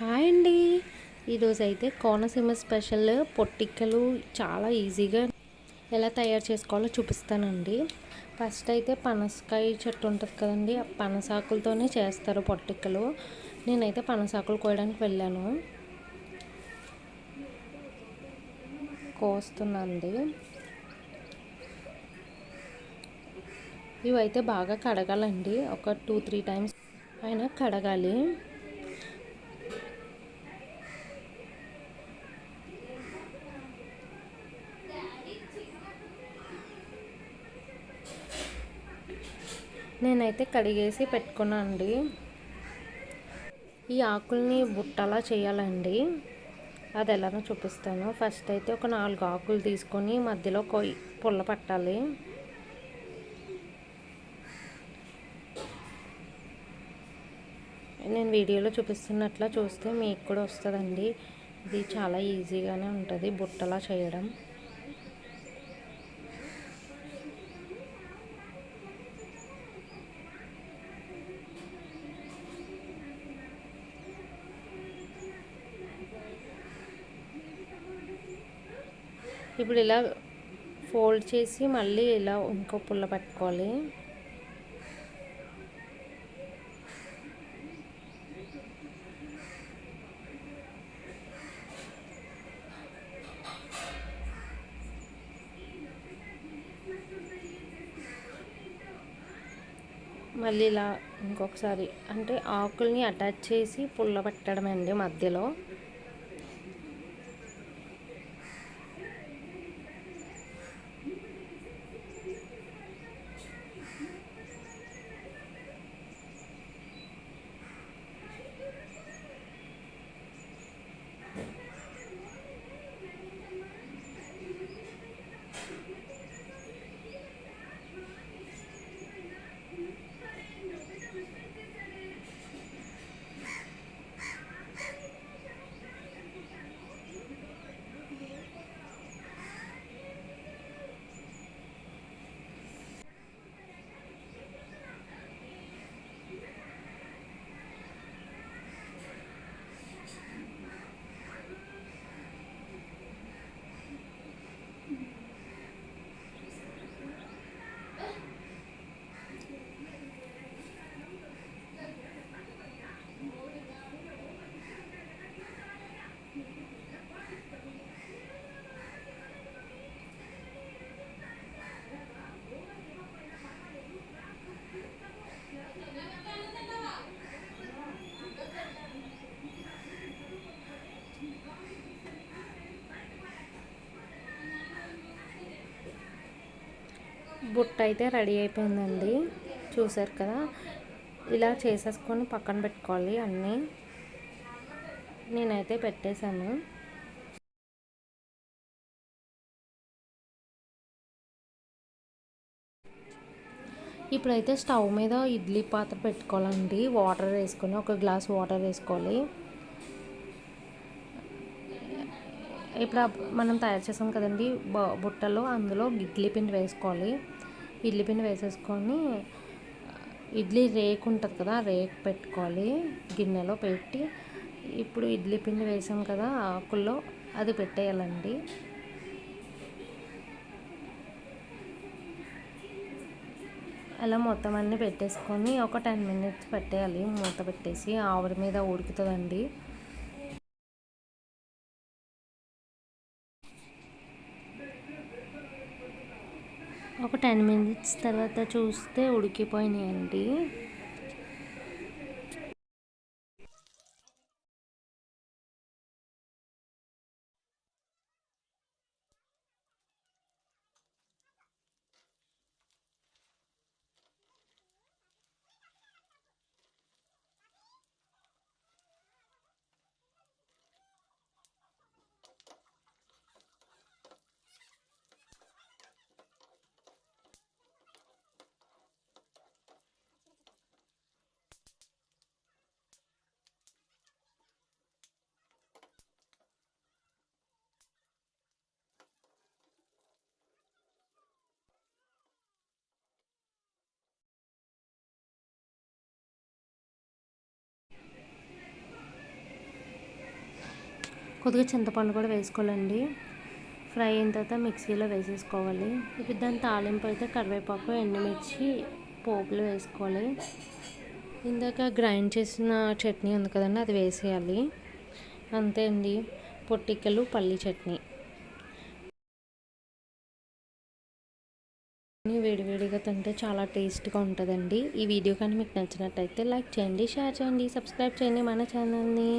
Hi అండి. ఈరోజు అయితే కోనసీమ స్పెషల్ పొట్టిక్కలు చాలా ఈజీగా ఎలా తయారు చేసుకోవాలో చూపిస్తానండి. ఫస్ట్ అయితే పనసకాయ చెట్టు ఉంటుంది కదండి, ఆ పనసాకులతోనే చేస్తారు పొట్టిక్కలు. నేనైతే పనసాకులు కోయడానికి వెళ్ళాను, కోస్తున్నాండి. ఇవైతే బాగా కడగాలండి, ఒక 2-3 టైమ్స్ అయినా కడగాలి. నేనైతే కడిగేసి పెట్టుకున్నానండి. ఈ ఆకుల్ని బుట్టలా చేయాలండి, అది ఎలానో చూపిస్తాను. ఫస్ట్ అయితే ఒక 4 ఆకులు తీసుకొని మధ్యలో పుల్ల పట్టాలి. నేను వీడియోలో చూపిస్తున్నట్లా చూస్తే మీకు కూడా వస్తుందండి. ఇది చాలా ఈజీగానే ఉంటుంది బుట్టలా చేయడం. ఇప్పుడు ఇలా ఫోల్డ్ చేసి మళ్ళీ ఇలా ఇంకో పుల్ల పెట్టుకోవాలి. మళ్ళీ ఇలా ఇంకొకసారి అంటే ఆకుల్ని అటాచ్ చేసి పుల్ల పెట్టడం అండి మధ్యలో. బుట్ట అయితే రెడీ అయిపోయిందండి, చూసారు కదా. ఇలా చేసేసుకొని పక్కన పెట్టుకోవాలి అన్నీ. నేనైతే పెట్టేశాను. ఇప్పుడైతే స్టవ్ మీద ఇడ్లీ పాత్ర పెట్టుకోవాలండి. వాటర్ వేసుకొని, ఒక గ్లాస్ వాటర్ వేసుకోవాలి. ఇప్పుడు మనం తయారు చేసాం కదండి బుట్టలో, అందులో ఇడ్లీ పిండి వేసుకోవాలి. ఇడ్లీ పిండి వేసేసుకొని ఇడ్లీ రేకు ఉంటుంది కదా, రేకు పెట్టుకోవాలి గిన్నెలో పెట్టి. ఇప్పుడు ఇడ్లీ పిండి వేసాం కదా ఆకుల్లో, అది పెట్టేయాలండి. అలా మొత్తం అన్నీ పెట్టేసుకొని ఒక 10 మినిట్స్ పెట్టేయాలి, మూత పెట్టేసి. ఆవిరి మీద ఉడుకుతుందండి. ఒక 10 మినిట్స్ తర్వాత చూస్తే ఉడికిపోయినాయండి. కొద్దిగా చింతపండు కూడా వేసుకోవాలండి. ఫ్రై అయిన తర్వాత మిక్సీలో వేసేసుకోవాలి. ఇప్పుడు దాని తాలింపు అయితే కరివేపాకు, ఎండుమిర్చి పోపులు వేసుకోవాలి. ఇందాక గ్రైండ్ చేసిన చట్నీ ఉంది కదండి, అది వేసేయాలి. అంతే అండి, పొట్టిక్కలు పల్లి చట్నీ. వేడివేడిగా తింటే చాలా టేస్ట్గా ఉంటుందండి. ఈ వీడియో కానీ మీకు నచ్చినట్టయితే లైక్ చేయండి, షేర్ చేయండి, సబ్స్క్రైబ్ చేయండి మన ఛానల్ని.